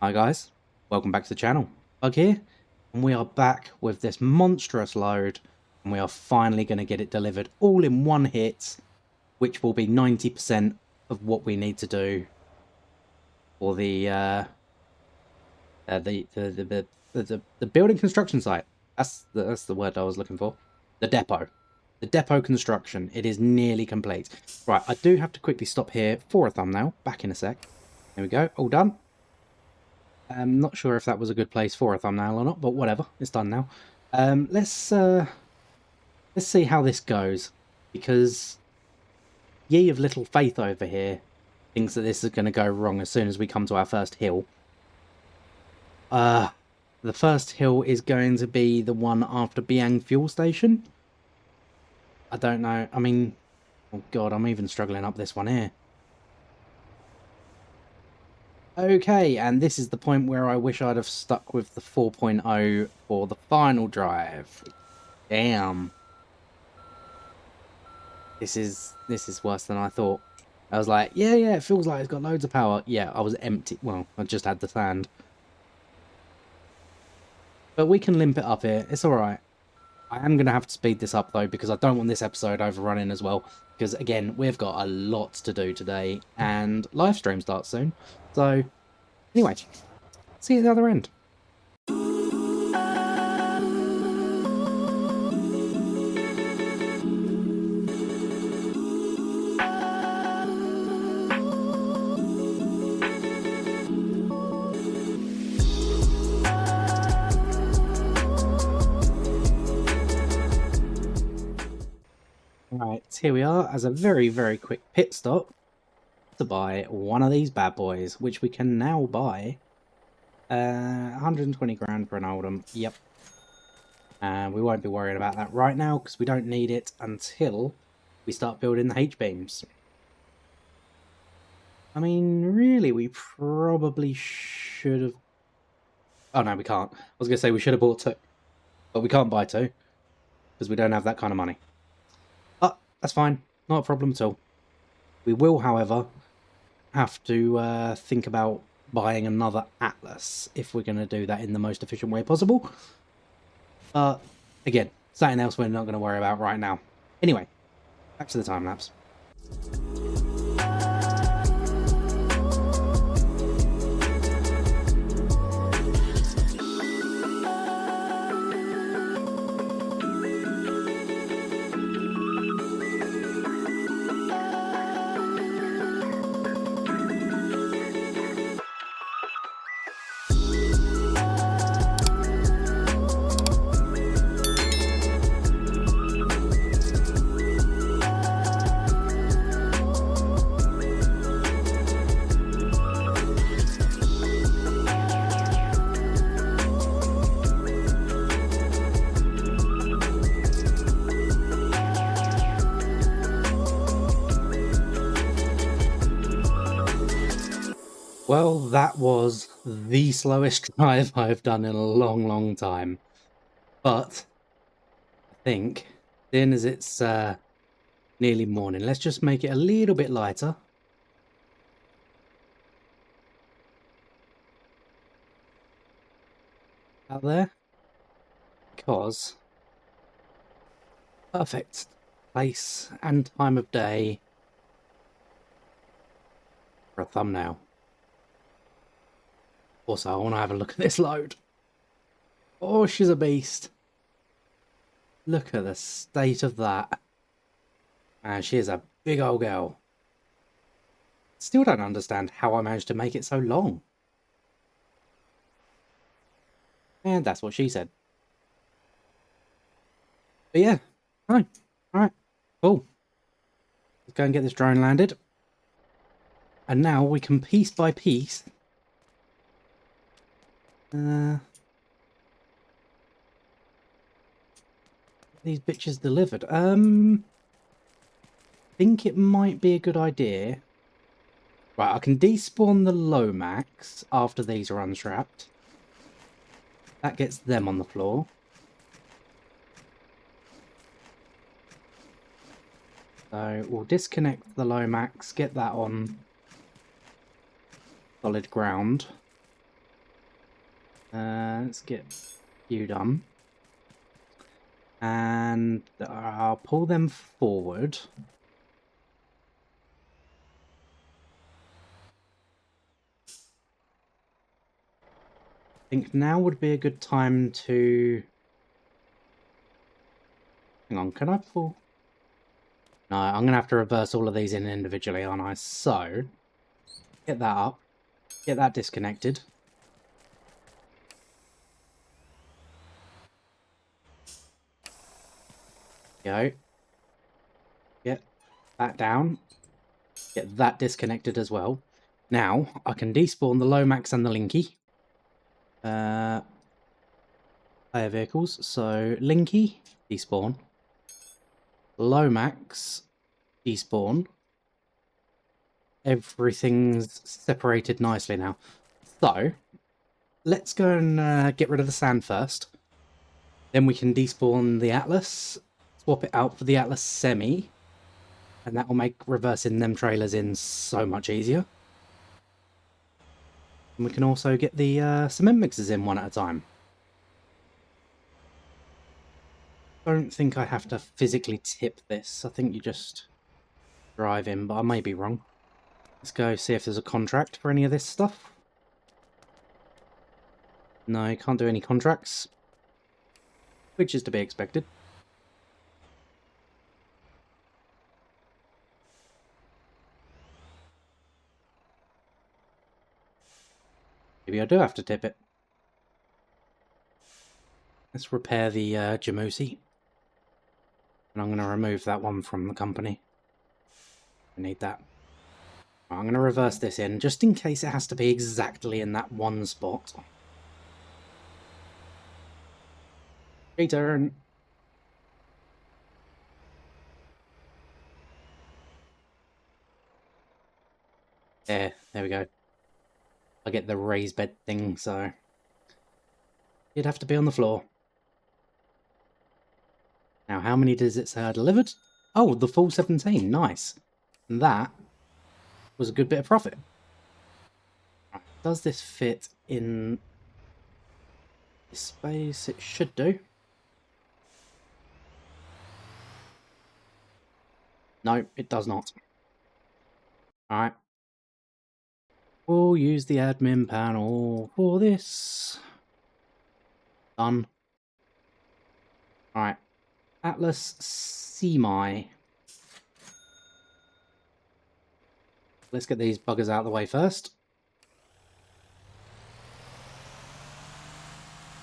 Hi guys, welcome back to the channel. Bug here, and we are back with this monstrous load, and we are finally going to get it delivered all in one hit, which will be 90% of what we need to do for the building construction site. That's the word I was looking for. The depot construction. It is nearly complete. Right, I do have to quickly stop here for a thumbnail. Back in a sec. There we go, all done. I'm not sure if that was a good place for a thumbnail or not, but whatever, it's done now. Let's see how this goes, because ye of little faith over here thinks that this is going to go wrong as soon as we come to our first hill. The first hill is going to be the one after Biang fuel station. I don't know, I mean, oh god, I'm even struggling up this one here. Okay, and this is the point where I wish I'd have stuck with the 4.0 for the final drive. Damn. This is worse than I thought. I was like, yeah, it feels like it's got loads of power. Yeah, I was empty. Well, I just had the sand. But we can limp it up here. It's alright. I am going to have to speed this up, though, because I don't want this episode overrunning as well. Because, again, we've got a lot to do today, and live stream starts soon. So, anyway, see you at the other end. Right, here we are as a very, very quick pit stop to buy one of these bad boys, which we can now buy 120 grand for an Oldham. Yep. And we won't be worrying about that right now because we don't need it until we start building the H-beams. I mean, really, we probably should have... Oh, no, we can't. I was going to say we should have bought two. But we can't buy two because we don't have that kind of money. But that's fine. Not a problem at all. We will, however, have to think about buying another Atlas if we're going to do that in the most efficient way possible. Again, something else we're not going to worry about right now. Anyway, back to the time lapse. Well, that was the slowest drive I've done in a long, long time. But I think, seeing as it's nearly morning, let's just make it a little bit lighter. Out there. Because perfect place and time of day for a thumbnail. Also, I want to have a look at this load. Oh, she's a beast. Look at the state of that. And she is a big old girl. Still don't understand how I managed to make it so long. And that's what she said. But yeah, no. Alright, cool. Let's go and get this drone landed. And now we can piece by piece these bitches delivered. Think it might be a good idea. Right, I can despawn the Lomax after these are unstrapped. That gets them on the floor. So we'll disconnect the Lomax, get that on solid ground. Let's get you done. And I'll pull them forward. I think now would be a good time to... Hang on, can I pull... No, I'm going to have to reverse all of these in individually, aren't I? So, get that up. Get that disconnected. Go. Get that down. Get that disconnected as well. Now, I can despawn the Lomax and the Linky. Player vehicles. So, Linky, despawn. Lomax, despawn. Everything's separated nicely now. So, let's go and get rid of the sand first. Then we can despawn the Atlas, swap it out for the Atlas Semi, and that will make reversing them trailers in so much easier. And we can also get the cement mixers in one at a time. Don't think I have to physically tip this. I think you just drive in, but I may be wrong. Let's go see if there's a contract for any of this stuff. No, you can't do any contracts. Which is to be expected. Maybe I do have to tip it. Let's repair the Jamusi. And I'm going to remove that one from the company. I need that. I'm going to reverse this in, just in case it has to be exactly in that one spot. Return. There we go. I get the raised bed thing, so... It'd have to be on the floor. Now, how many does it say I delivered? Oh, the full 17. Nice. And that was a good bit of profit. Does this fit in this space? It should do. No, it does not. Alright. We'll use the admin panel for this. Done. Alright. Atlas Semi. Let's get these buggers out of the way first.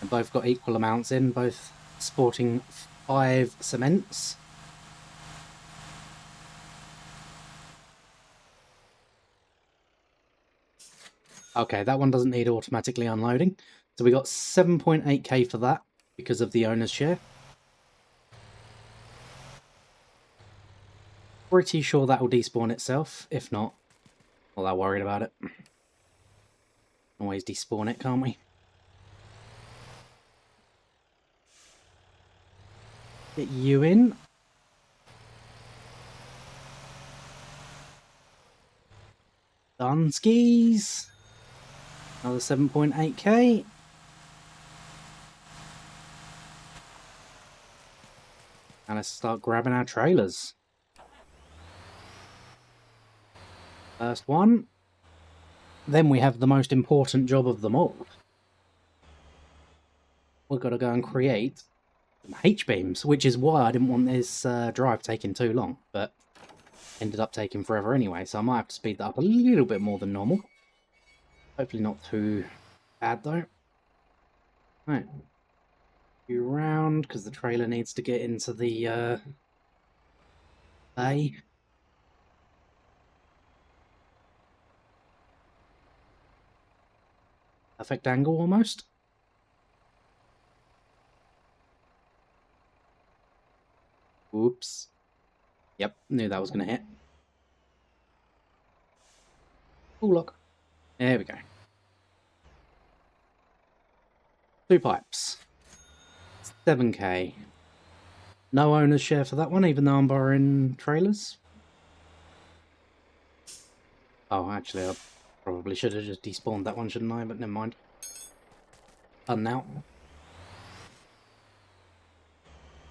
And both got equal amounts in, both sporting 5 cements. Okay, that one doesn't need automatically unloading. So we got 7.8k for that because of the owner's share. Pretty sure that will despawn itself. If not, not that worried about it. Always despawn it, can't we? Get you in. Done skis. Another 7.8k. And let's start grabbing our trailers. First one. Then we have the most important job of them all. We've got to go and create some H-beams, which is why I didn't want this drive taking too long, but ended up taking forever anyway, so I might have to speed that up a little bit more than normal. Hopefully not too bad though. Right. You round, because the trailer needs to get into the bay. Perfect angle almost. Oops. Yep, knew that was going to hit. Oh, look. There we go. 2 pipes. 7k. No owner's share for that one, even though I'm borrowing trailers. Oh, actually, I probably should have just despawned that one, shouldn't I? But never mind. Done now.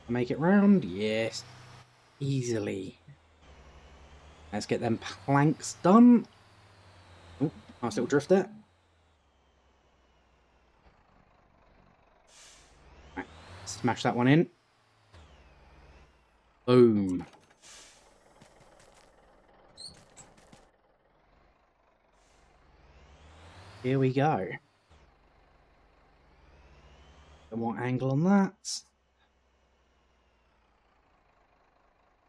Make it round? Yes. Easily. Let's get them planks done. Oh, nice little drift there. Right, smash that one in. Boom. Here we go. Bit more angle on that.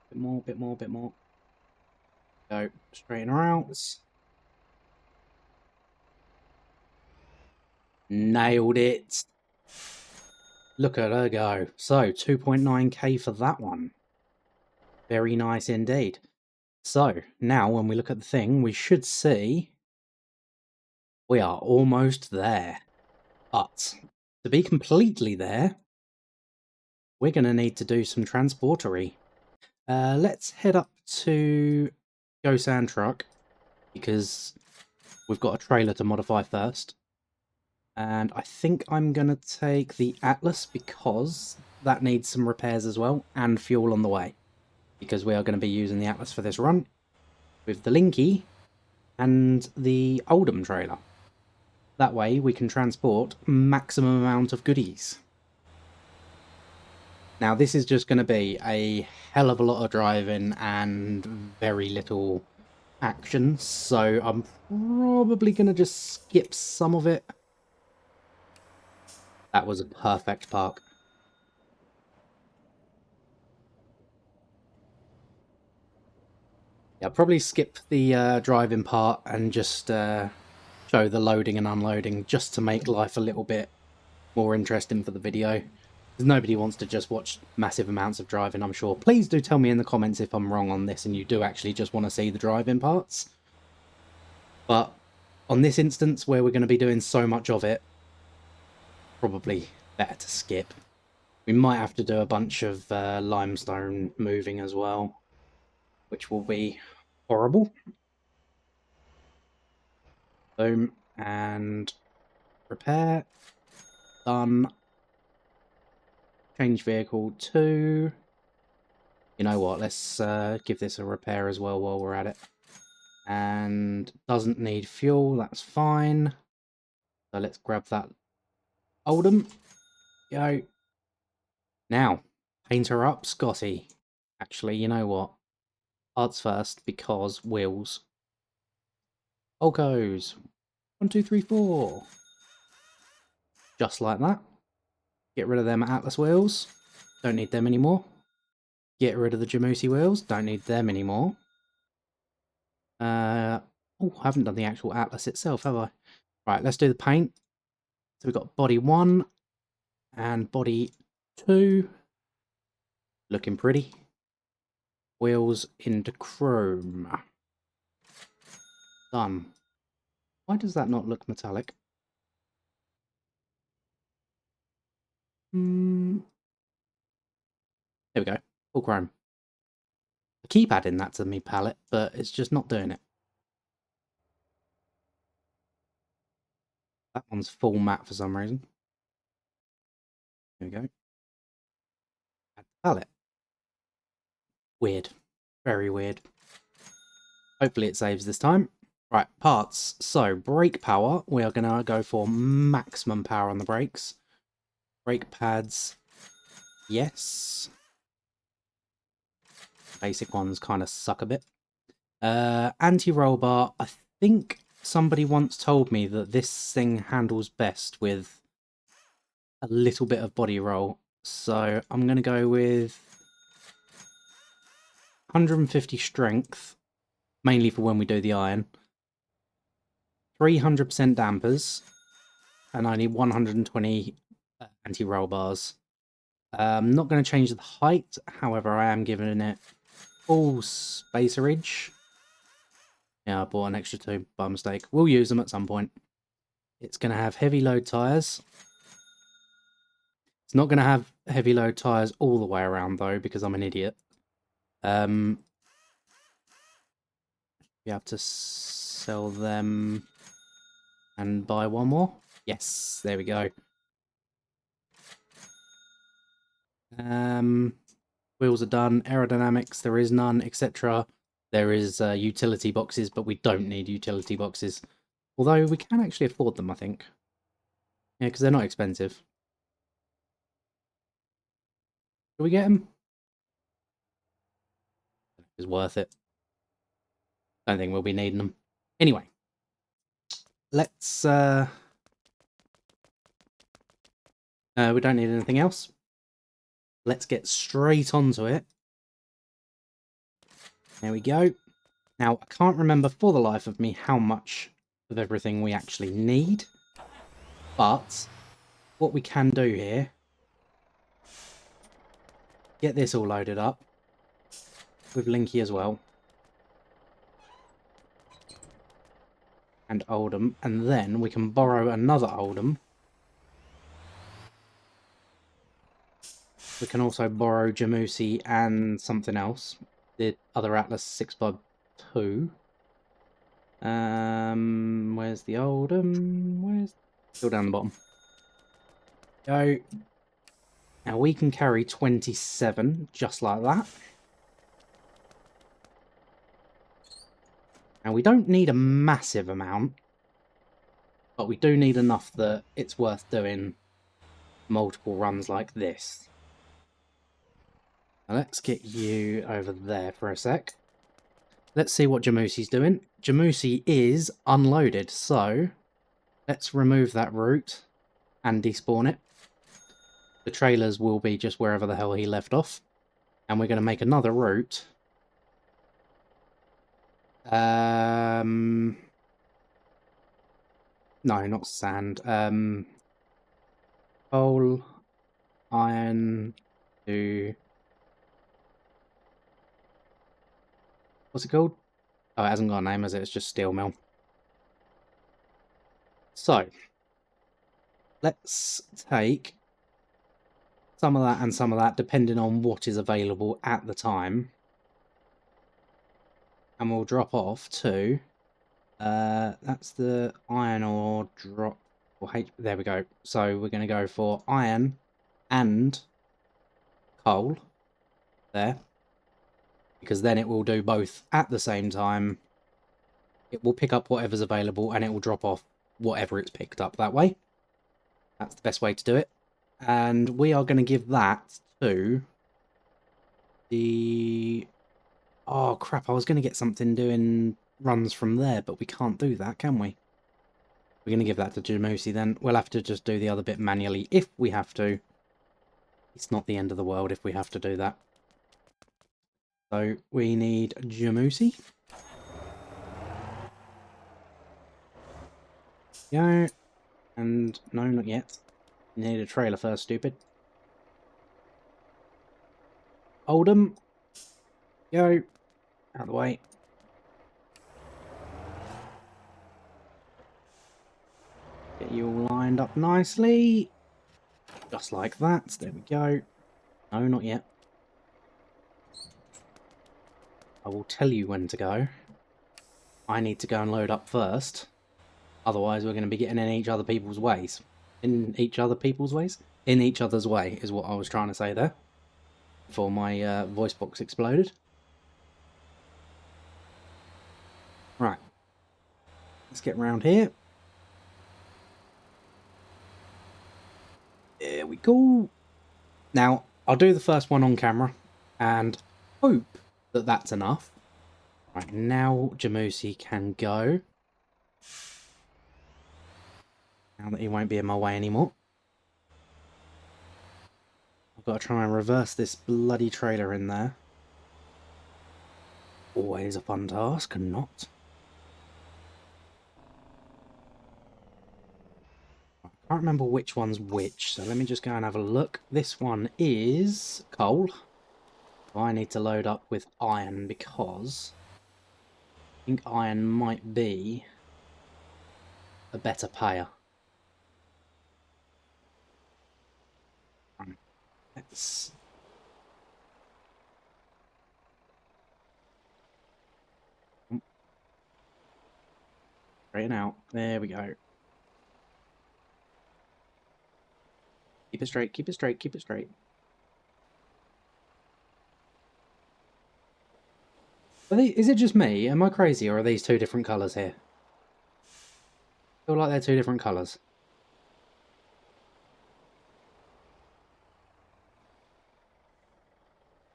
Bit more, bit more, bit more. Go, straighten her out. Nailed it. Look at her go. So, 2.9k for that one. Very nice indeed. So, now when we look at the thing, we should see we are almost there. But, to be completely there, we're going to need to do some transportery. Let's head up to Go Sand Truck, because we've got a trailer to modify first. And I think I'm going to take the Atlas, because that needs some repairs as well, and fuel on the way. Because we are going to be using the Atlas for this run, with the Linky and the Oldham trailer. That way we can transport maximum amount of goodies. Now this is just going to be a hell of a lot of driving and very little action, so I'm probably going to just skip some of it. That was a perfect park. Yeah, I'll probably skip the driving part and just show the loading and unloading, just to make life a little bit more interesting for the video. Because nobody wants to just watch massive amounts of driving, I'm sure. Please do tell me in the comments if I'm wrong on this and you do actually just want to see the driving parts. But on this instance, where we're going to be doing so much of it, probably better to skip. We might have to do a bunch of limestone moving as well, which will be horrible. Boom, and repair. Done. Change vehicle to... You know what, let's give this a repair as well while we're at it. And doesn't need fuel, that's fine. So let's grab that Oldham. Go. Now, paint her up, Scotty. Actually, you know what? Parts first, because wheels. Olcos. 1, 2, 3, 4. Just like that. Get rid of them Atlas wheels. Don't need them anymore. Get rid of the Jamusi wheels. Don't need them anymore. Oh, I haven't done the actual Atlas itself, have I? Right, let's do the paint. So we've got body 1 and body 2. Looking pretty. Wheels into chrome. Done. Why does that not look metallic? There we go. Full chrome. I keep adding that to me palette, but it's just not doing it. That one's full matte for some reason. There we go. Add palette. Weird. Very weird. Hopefully it saves this time. Right, parts. So, brake power. We are going to go for maximum power on the brakes. Brake pads. Yes. Basic ones kind of suck a bit. Anti-roll bar. I think somebody once told me that this thing handles best with a little bit of body roll. So I'm going to go with 150 strength, mainly for when we do the iron. 300% dampers, and I need 120 anti-roll bars. I'm not going to change the height, however I am giving it full spacerage. Yeah, I bought an extra 2 by mistake. We'll use them at some point. It's going to have heavy load tyres. It's not going to have heavy load tyres all the way around though, because I'm an idiot. You have to sell them and buy one more. Yes, there we go. Wheels are done. Aerodynamics, there is none, etc. There is utility boxes, but we don't need utility boxes. Although we can actually afford them, I think. Yeah, because they're not expensive. Do we get them? It's worth it. Don't think we'll be needing them. Anyway, let's... we don't need anything else. Let's get straight onto it. There we go. Now, I can't remember for the life of me how much of everything we actually need. But what we can do here... Get this all loaded up. With Linky as well. And Oldham. And then we can borrow another Oldham. We can also borrow Jamusi and something else. The other Atlas 6x2. Where's the Oldham? Where's... Still down the bottom. Go. Now we can carry 27, just like that. Now we don't need a massive amount. But we do need enough that it's worth doing multiple runs like this. Now let's get you over there for a sec. Let's see what Jamusi's doing. Jamusi is unloaded, so let's remove that route and despawn it. The trailers will be just wherever the hell he left off. And we're going to make another route. No, not sand. Coal, iron, to... What's it called? Oh, it hasn't got a name, has it? It's just steel mill. So, let's take some of that and some of that, depending on what is available at the time. And we'll drop off to... that's the iron ore drop... Or H, there we go. So we're going to go for iron and coal. There. Because then it will do both at the same time. It will pick up whatever's available and it will drop off whatever it's picked up that way. That's the best way to do it. And we are going to give that to the... Oh, crap. I was going to get something doing runs from there, but we can't do that, can we? We're going to give that to Jamusi then. We'll have to just do the other bit manually if we have to. It's not the end of the world if we have to do that. So we need Jamusi. Go. And no, not yet. You need a trailer first, stupid. Oldham. Go. Out of the way. Get you all lined up nicely. Just like that. There we go. No, not yet. I will tell you when to go. I need to go and load up first. Otherwise, we're going to be getting in each other people's ways. In each other people's ways? In each other's way is what I was trying to say there. Before my voice box exploded. Right. Let's get round here. There we go. Now, I'll do the first one on camera. And hope that that's enough. Right, now Jamusi can go. Now that he won't be in my way anymore. I've got to try and reverse this bloody trailer in there. Always a fun task, and not. I can't remember which one's which, so let me just go and have a look. This one is coal. So I need to load up with iron because I think iron might be a better payer. Let's... Straighten out. There we go. Keep it straight, keep it straight, keep it straight. Is it just me? Am I crazy, or are these two different colours here? I feel like they're two different colours.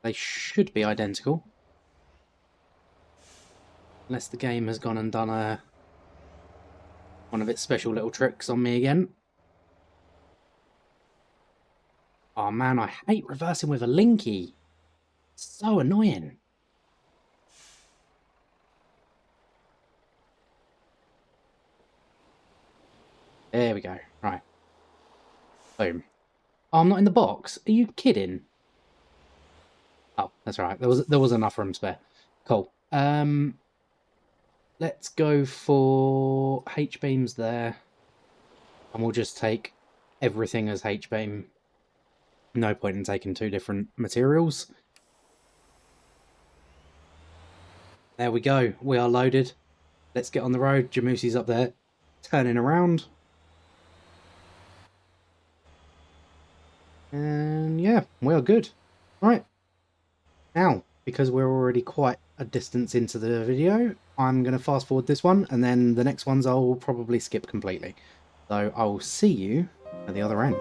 They should be identical. Unless the game has gone and done one of its special little tricks on me again. Oh man, I hate reversing with a linky. So annoying. There we go. Right. Boom. Oh, I'm not in the box. Are you kidding? Oh, that's right. There was enough room spare. Cool. Let's go for H-beams there. And we'll just take everything as H-beam. No point in taking two different materials. There we go. We are loaded. Let's get on the road. Jamusi's up there, turning around. And yeah, we are good. Right. Now, because we're already quite a distance into the video, I'm going to fast forward this one, and then the next ones I'll probably skip completely. So I'll see you at the other end.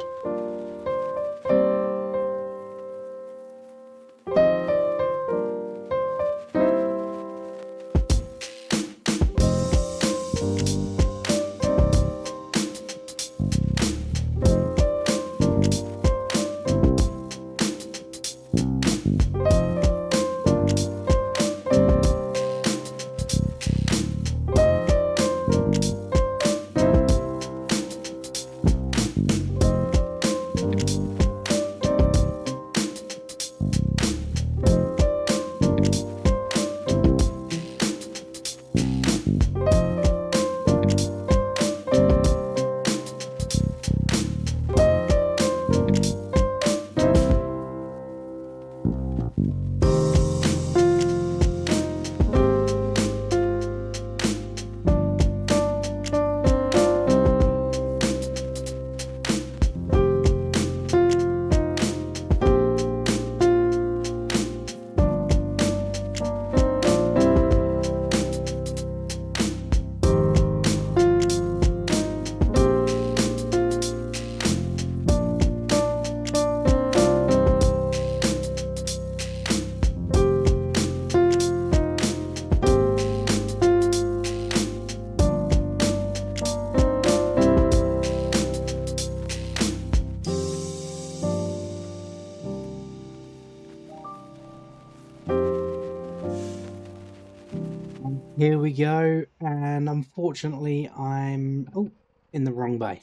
Here we go, and unfortunately I'm in the wrong bay.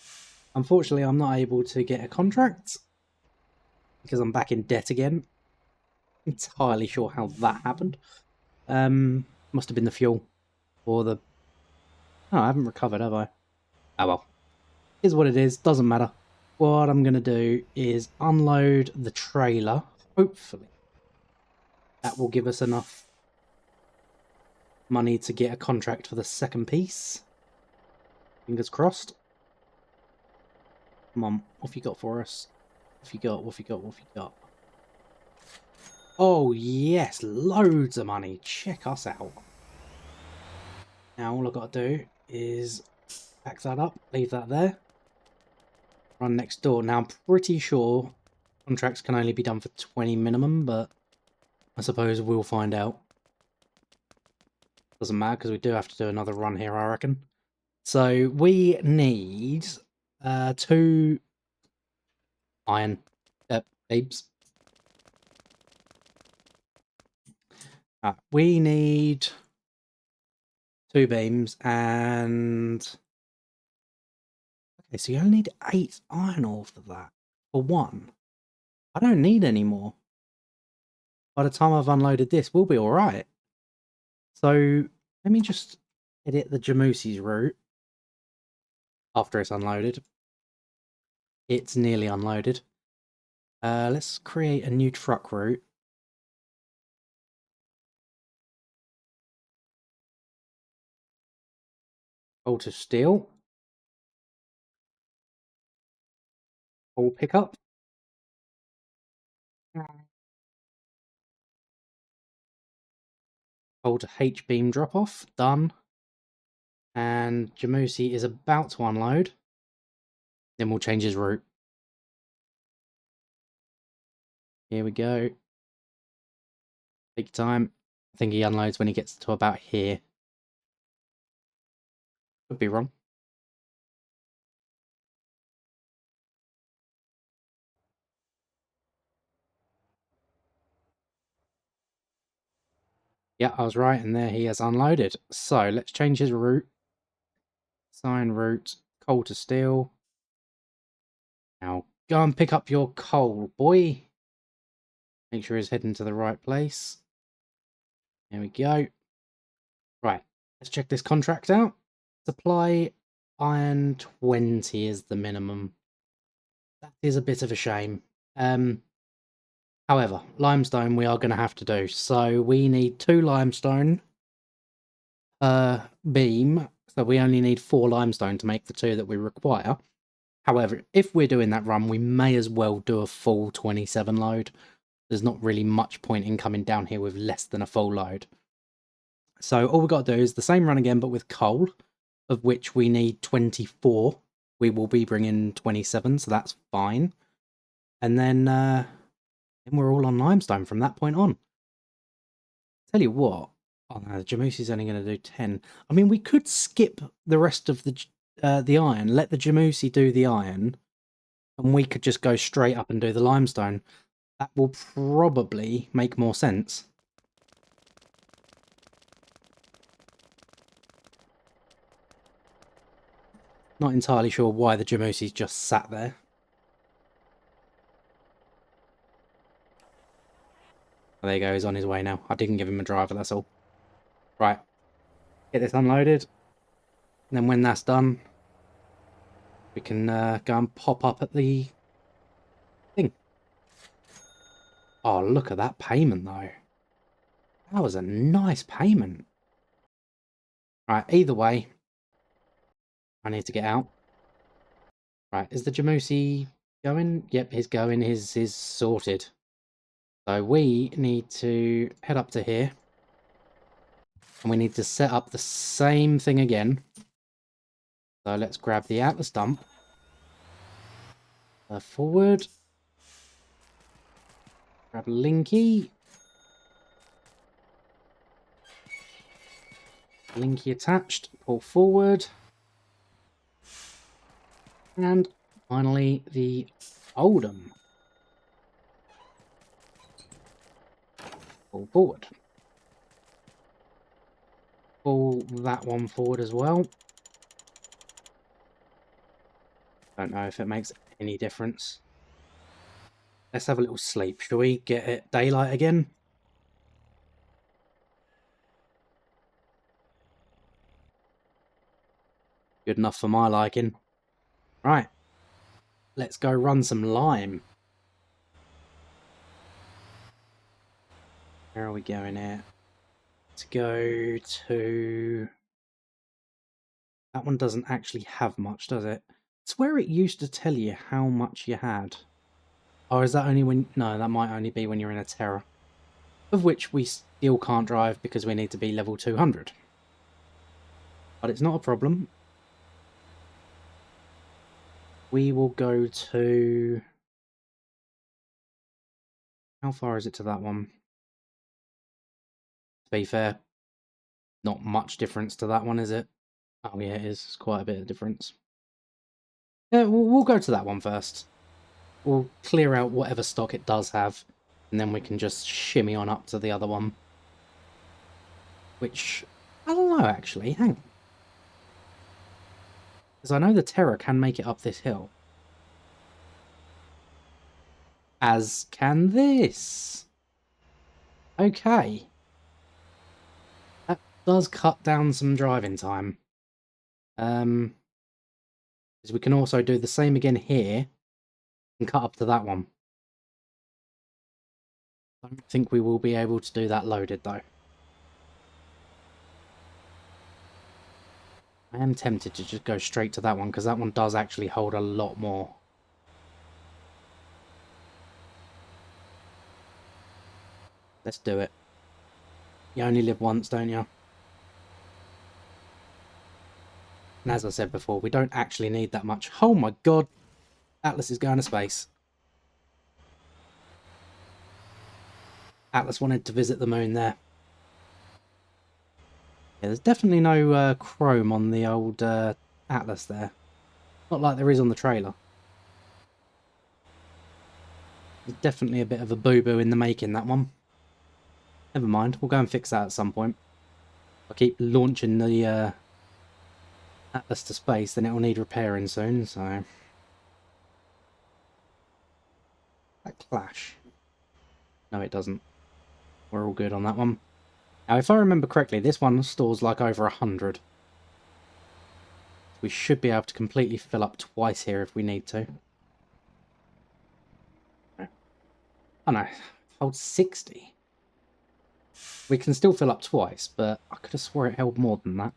Unfortunately, I'm not able to get a contract because I'm back in debt again. Entirely sure how that happened. Must have been the fuel or the... Oh, I haven't recovered, have I? Oh well. Here's what it is, doesn't matter. What I'm going to do is unload the trailer, hopefully. That will give us enough money to get a contract for the second piece. Fingers crossed. Come on, what have you got for us? What have you got, what have you got, what have you got? Oh yes, loads of money. Check us out. Now all I've got to do is pack that up, leave that there. Run next door. Now I'm pretty sure contracts can only be done for 20 minimum, but I suppose we'll find out. Doesn't matter because we do have to do another run here, I reckon. So we need 2 iron beams. We need 2 beams and... Okay, so you only need 8 iron ore for that. For 1. I don't need any more. By the time I've unloaded this, we'll be alright. So let me just edit the Jamusi's route after it's unloaded. It's nearly unloaded. Let's create a new truck route. Alter steel. All pickup. Hold H-beam drop off, done. And Jamusi is about to unload. Then we'll change his route. Here we go. Take your time. I think he unloads when he gets to about here. Could be wrong. Yeah, I was right, and there he has unloaded. So let's change his route. Sign route, coal to steel. Now go and pick up your coal, boy. Make sure he's heading to the right place. There we go. Right, let's check this contract out. Supply iron 20 is the minimum. That is a bit of a shame. However, limestone we are going to have to do. So we need 2 limestone per beam. So we only need 4 limestone to make the 2 that we require. However, if we're doing that run, we may as well do a full 27 load. There's not really much point in coming down here with less than a full load. So all we've got to do is the same run again, but with coal, of which we need 24. We will be bringing 27, so that's fine. And then we're all on limestone from that point on. Tell you what, oh no, the Jamusi's only going to do 10. I mean, we could skip the rest of the iron, let the Jamusi do the iron, and we could just go straight up and do the limestone. That will probably make more sense. Not entirely sure why the Jamusi's just sat there. Oh, there you go, he's on his way now. I didn't give him a driver, that's all. Right, get this unloaded. And then when that's done, we can go and pop up at the thing. Oh, look at that payment, though. That was a nice payment. Right, either way, I need to get out. Right, is the Jamusi going? Yep, he's going. He's sorted. So we need to head up to here. And we need to set up the same thing again. So let's grab the Atlas dump. Forward. Grab Linky. Linky attached. Pull forward. And finally the Oldham. Pull forward. Pull that one forward as well. Don't know if it makes any difference. Let's have a little sleep, shall we? Get it daylight again. Good enough for my liking. Right. Let's go run some lime. Where are we going here? Let's go to... That one doesn't actually have much, does it? It's where it used to tell you how much you had. Or is that only when... No, that might only be when you're in a Terra. Of which we still can't drive because we need to be level 200. But it's not a problem. We will go to... How far is it to that one? To be fair, not much difference to that one, is it? Oh yeah, it is. It's quite a bit of difference. Yeah, we'll go to that one first. We'll clear out whatever stock it does have, and then we can just shimmy on up to the other one. Which, I don't know actually, hang on. Because I know the Terror can make it up this hill. As can this. Okay. That does cut down some driving time. Because we can also do the same again here and cut up to that one. I don't think we will be able to do that loaded though. I am tempted to just go straight to that one because that one does actually hold a lot more. Let's do it. You only live once, don't you? And as I said before, we don't actually need that much. Oh my god! Atlas is going to space. Atlas wanted to visit the moon there. Yeah, there's definitely no chrome on the old Atlas there. Not like there is on the trailer. There's definitely a bit of a boo-boo in the making, that one. Never mind, we'll go and fix that at some point. If I keep launching the Atlas to space, then it will need repairing soon, so... That clash. No, it doesn't. We're all good on that one. Now, if I remember correctly, this one stores like over 100. We should be able to completely fill up twice here if we need to. Oh no, holds 60. We can still fill up twice, but I could have swore it held more than that.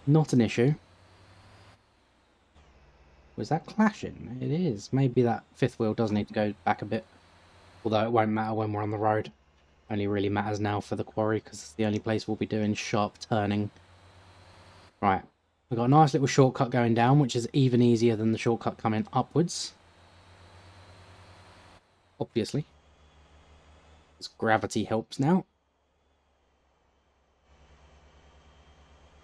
Not an issue. Was that clashing? It is. Maybe that fifth wheel does need to go back a bit. Although it won't matter when we're on the road. Only really matters now for the quarry, because it's the only place we'll be doing sharp turning. Right. We've got a nice little shortcut going down, which is even easier than the shortcut coming upwards. Obviously. Because gravity helps now.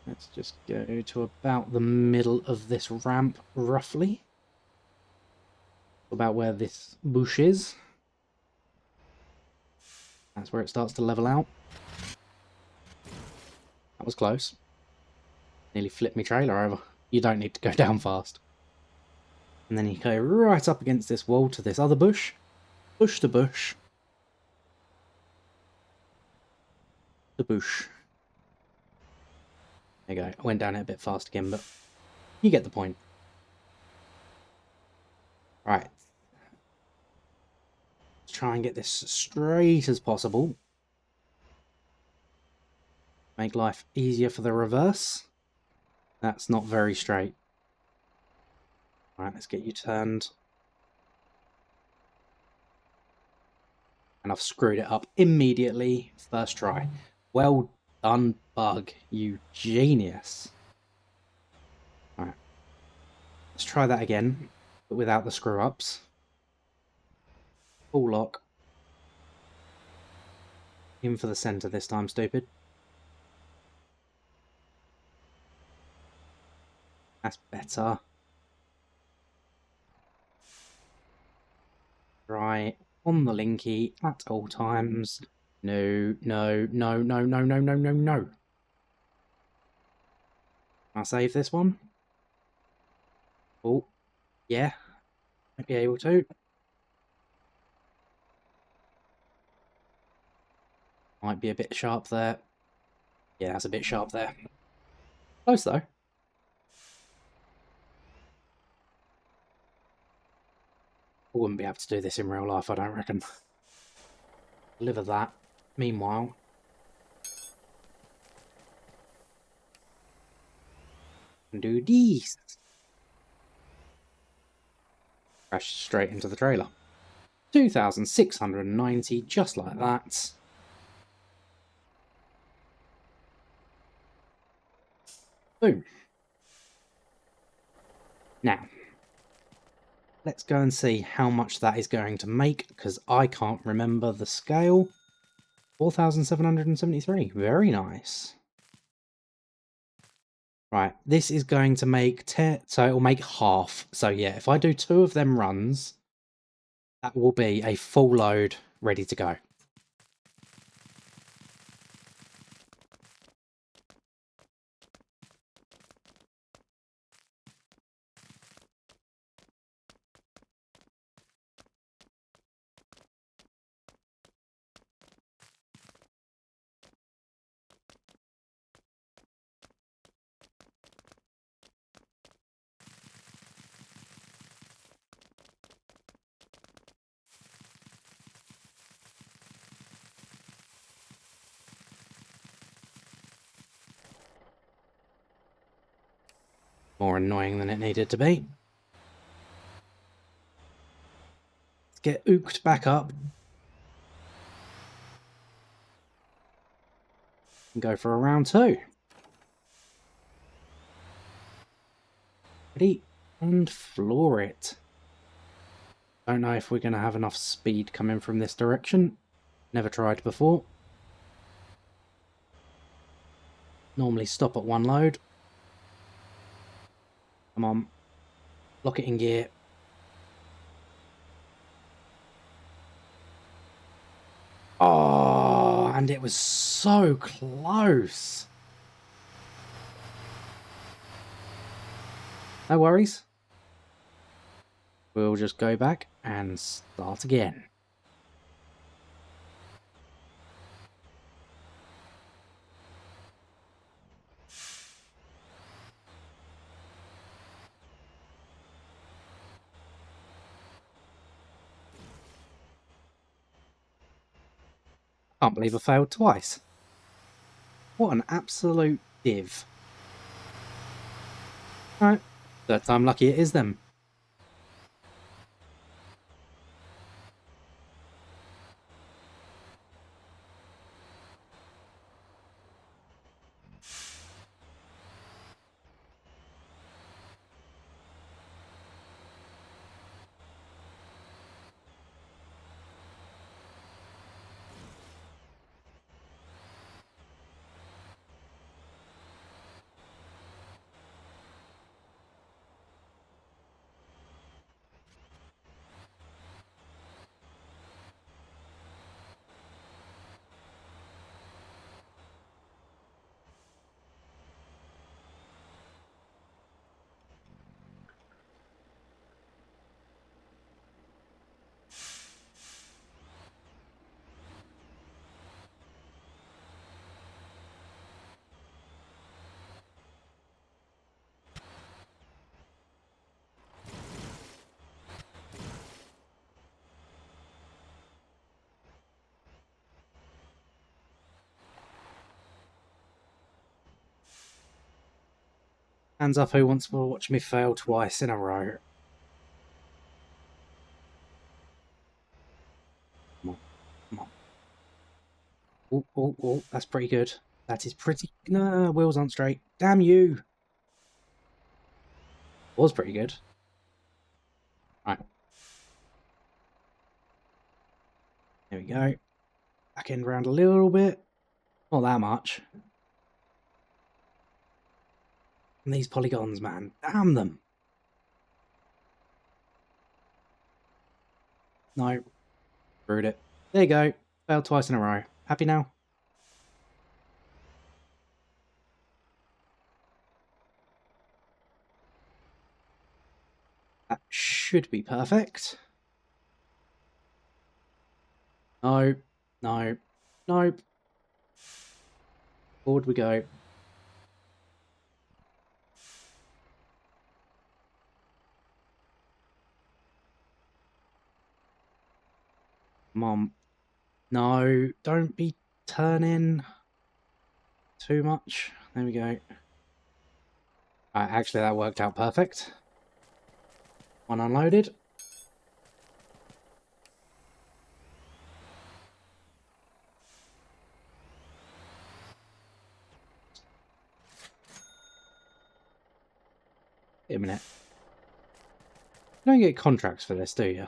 Let's just go to about the middle of this ramp, roughly. About where this bush is. That's where it starts to level out. That was close. Nearly flipped my trailer over. You don't need to go down fast. And then you go right up against this wall to this other bush. Bush to bush. The bush. There you go. I went down it a bit fast again, but you get the point. Right. Let's try and get this straight as possible. Make life easier for the reverse. That's not very straight. Right, let's get you turned. And I've screwed it up immediately. First try. Well done, Bug. You genius. Right. Let's try that again, but without the screw-ups. Full lock. In for the centre this time, stupid. That's better. Right. On the linky at all times. No, no, no, no, no, no, no, no, no. Can I save this one? Oh, yeah. Might be able to. Might be a bit sharp there. Yeah, that's a bit sharp there. Close though. I wouldn't be able to do this in real life, I don't reckon. Deliver that. Meanwhile, do these. Crash straight into the trailer. 2,690, just like that. Boom. Now, let's go and see how much that is going to make, because I can't remember the scale. 4,773. Very nice. Right, this is going to make 10, so it will make half. So yeah, if I do 2 of them runs, that will be a full load ready to go. More annoying than it needed to be. Let's get ooked back up. And go for a round 2. Ready? And floor it. Don't know if we're going to have enough speed coming from this direction. Never tried before. Normally stop at one load. Come on. Lock it in gear. Oh, and it was so close. No worries. We'll just go back and start again. Can't believe I failed twice. What an absolute div. Alright, third time lucky it is then. Hands up who wants to watch me fail twice in a row. Come on, come on. Oh, oh, oh, that's pretty good. That is pretty... No, wheels aren't straight. Damn you! Was pretty good. Right. There we go. Back end round a little bit. Not that much. And these polygons, man. Damn them. No. Screwed it. There you go. Failed twice in a row. Happy now? That should be perfect. No. No. Nope. Forward we go. Come on. No, don't be turning too much. There we go. Actually, that worked out perfect. One unloaded. Wait a minute. You don't get contracts for this, do you?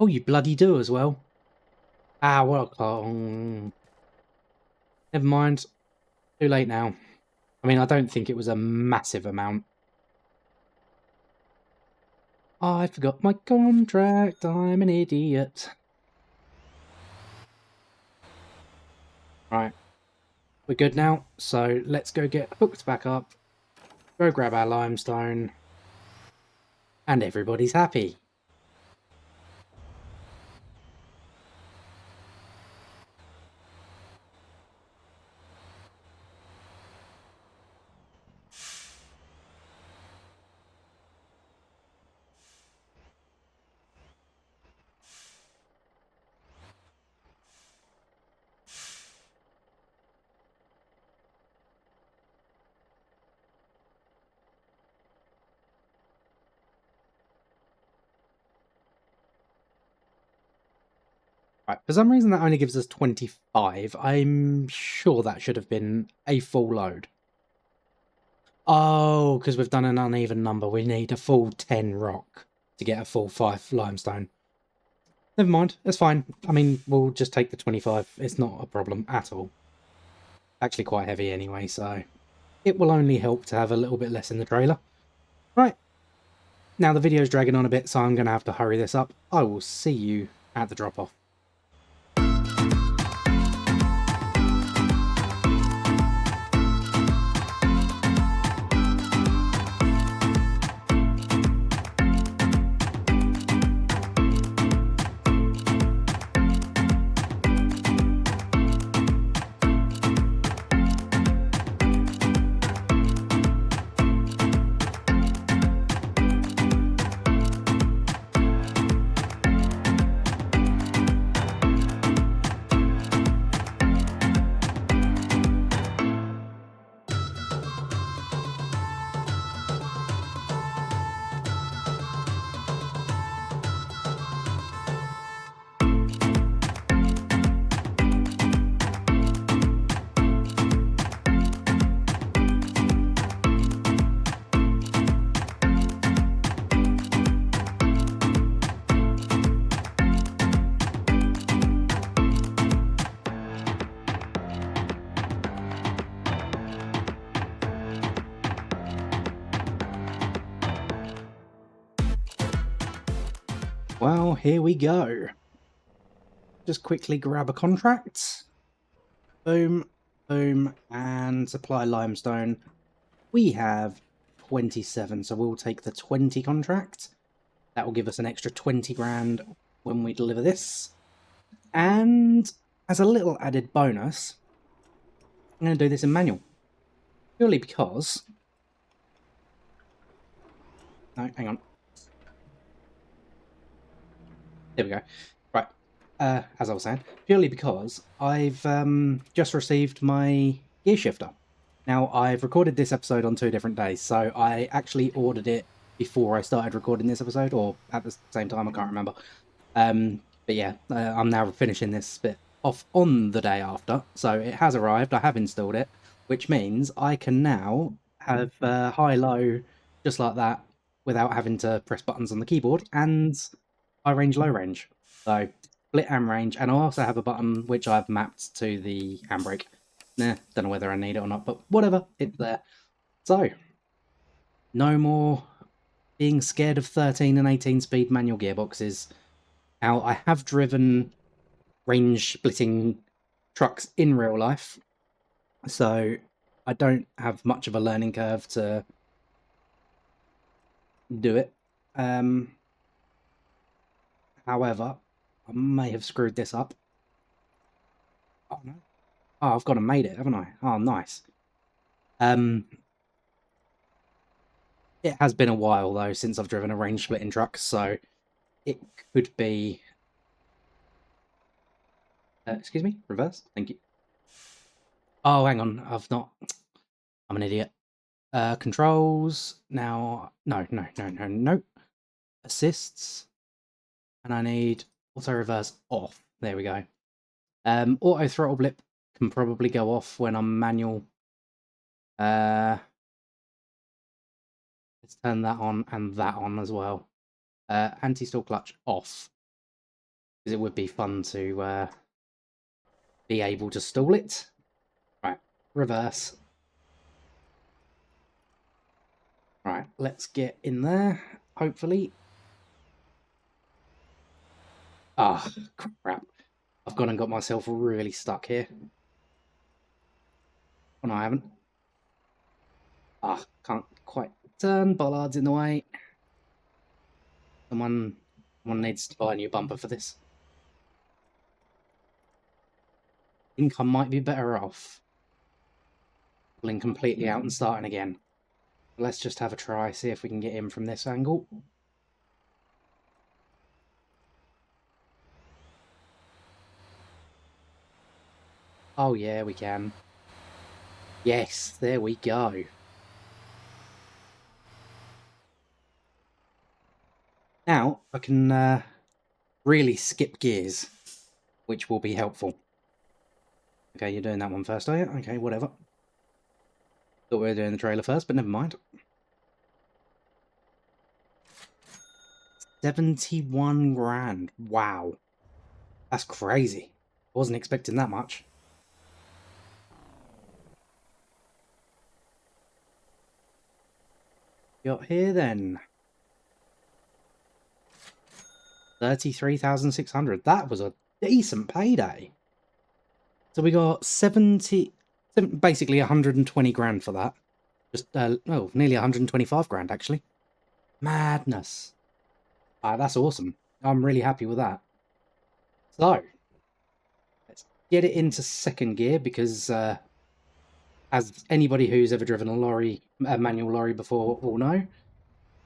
Oh, you bloody do as well. Ah, well, never mind. Too late now. I mean, I don't think it was a massive amount. I forgot my contract. I'm an idiot. Right. We're good now. So let's go get hooked back up. Go grab our limestone. And everybody's happy. Right, for some reason that only gives us 25. I'm sure that should have been a full load. Oh, because we've done an uneven number. We need a full 10 rock to get a full 5 limestone. Never mind, it's fine. I mean, we'll just take the 25. It's not a problem at all. Actually quite heavy anyway, so it will only help to have a little bit less in the trailer. Right, now the video's dragging on a bit, so I'm going to have to hurry this up. I will see you at the drop-off. Well, here we go. Just quickly grab a contract. Boom, boom, and supply limestone. We have 27, so we'll take the 20 contract. That will give us an extra 20 grand when we deliver this. And as a little added bonus, I'm going to do this in manual. Purely because... No, hang on. There we go. Right, as I was saying, purely because I've just received my gear shifter. Now, I've recorded this episode on 2 different days, so I actually ordered it before I started recording this episode, or at the same time, I can't remember. But yeah, I'm now finishing this bit off on the day after, so it has arrived, I have installed it, which means I can now have high-low just like that without having to press buttons on the keyboard, and high range, low range. So split and range, and I also have a button which I've mapped to the handbrake. Nah, don't know whether I need it or not, but whatever, it's there. So, no more being scared of 13 and 18 speed manual gearboxes. Now, I have driven range splitting trucks in real life, so I don't have much of a learning curve to do it. However, I may have screwed this up. Oh no. Oh, I've gone and made it, haven't I? Oh, nice. It has been a while, though, since I've driven a range splitting truck, so it could be... excuse me? Reverse? Thank you. Oh, hang on. I've not... I'm an idiot. Controls. Now... No. Assists. And I need auto reverse off. There we go. Auto throttle blip can probably go off when I'm manual. Let's turn that on and that on as well. Anti-stall clutch off, because it would be fun to be able to stall it. Right, reverse. Right, let's get in there, hopefully. Ah, crap. I've gone and got myself really stuck here. Oh, no, I haven't. Ah, can't quite turn. Bollard's in the way. Someone needs to buy a new bumper for this. I think I might be better off pulling completely out and starting again. Let's just have a try, see if we can get in from this angle. Oh yeah, we can. Yes, there we go. Now I can really skip gears which will be helpful. Okay, you're doing that one first, are you? Okay, whatever. Thought we were doing the trailer first, but never mind. 71 grand. Wow. That's crazy. I wasn't expecting that much. Got here then. 33,600. That was a decent payday. So we got basically 120 grand for that. Just, nearly 125 grand, actually. Madness. That's awesome. I'm really happy with that. So, let's get it into second gear because, as anybody who's ever driven a manual lorry before will know,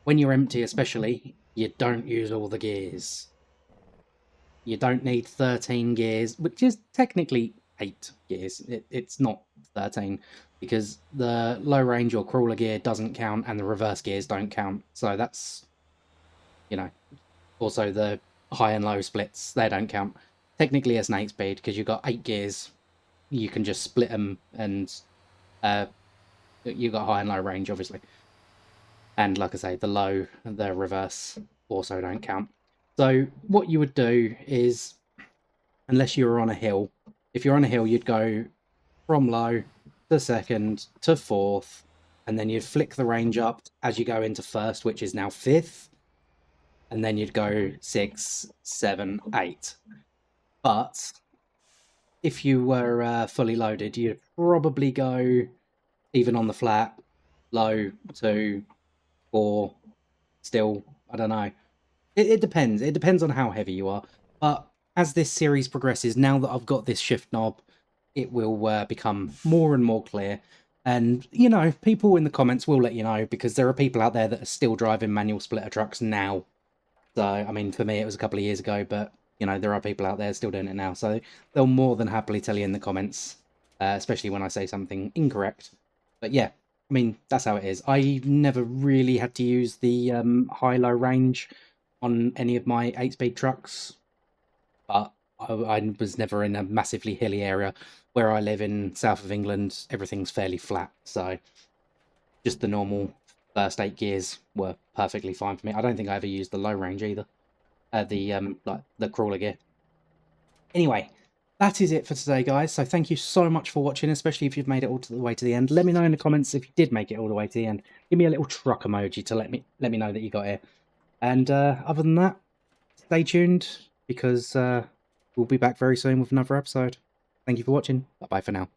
when you're empty especially, you don't use all the gears. You don't need 13 gears, which is technically 8 gears. It's not 13 because the low range or crawler gear doesn't count and the reverse gears don't count. So that's, you know, also the high and low splits, they don't count. Technically it's an 8-speed because you've got 8 gears. You can just split them and you've got high and low range, obviously. And like I say, the reverse also don't count. So what you would do is, unless you were on a hill, if you're on a hill, you'd go from low to second to fourth, and then you'd flick the range up as you go into first, which is now fifth, and then you'd go 6, 7, 8. But if you were fully loaded, you'd probably go even on the flat, low, 2, 4, still, I don't know. It depends. It depends on how heavy you are. But as this series progresses, now that I've got this shift knob, it will become more and more clear. And, you know, people in the comments will let you know, because there are people out there that are still driving manual splitter trucks now. So, I mean, for me, it was a couple of years ago, but, you know, there are people out there still doing it now. So they'll more than happily tell you in the comments, especially when I say something incorrect. But yeah, I mean, that's how it is. I never really had to use the high-low range on any of my 8-speed trucks, but I was never in a massively hilly area. Where I live in south of England, everything's fairly flat, so just the normal first 8 gears were perfectly fine for me. I don't think I ever used the low range either, like the crawler gear. Anyway, that is it for today, guys. So thank you so much for watching, especially if you've made it all the way to the end. Let me know in the comments if you did make it all the way to the end. Give me a little truck emoji to let me know that you got here. And other than that, stay tuned, because we'll be back very soon with another episode. Thank you for watching. Bye-bye for now.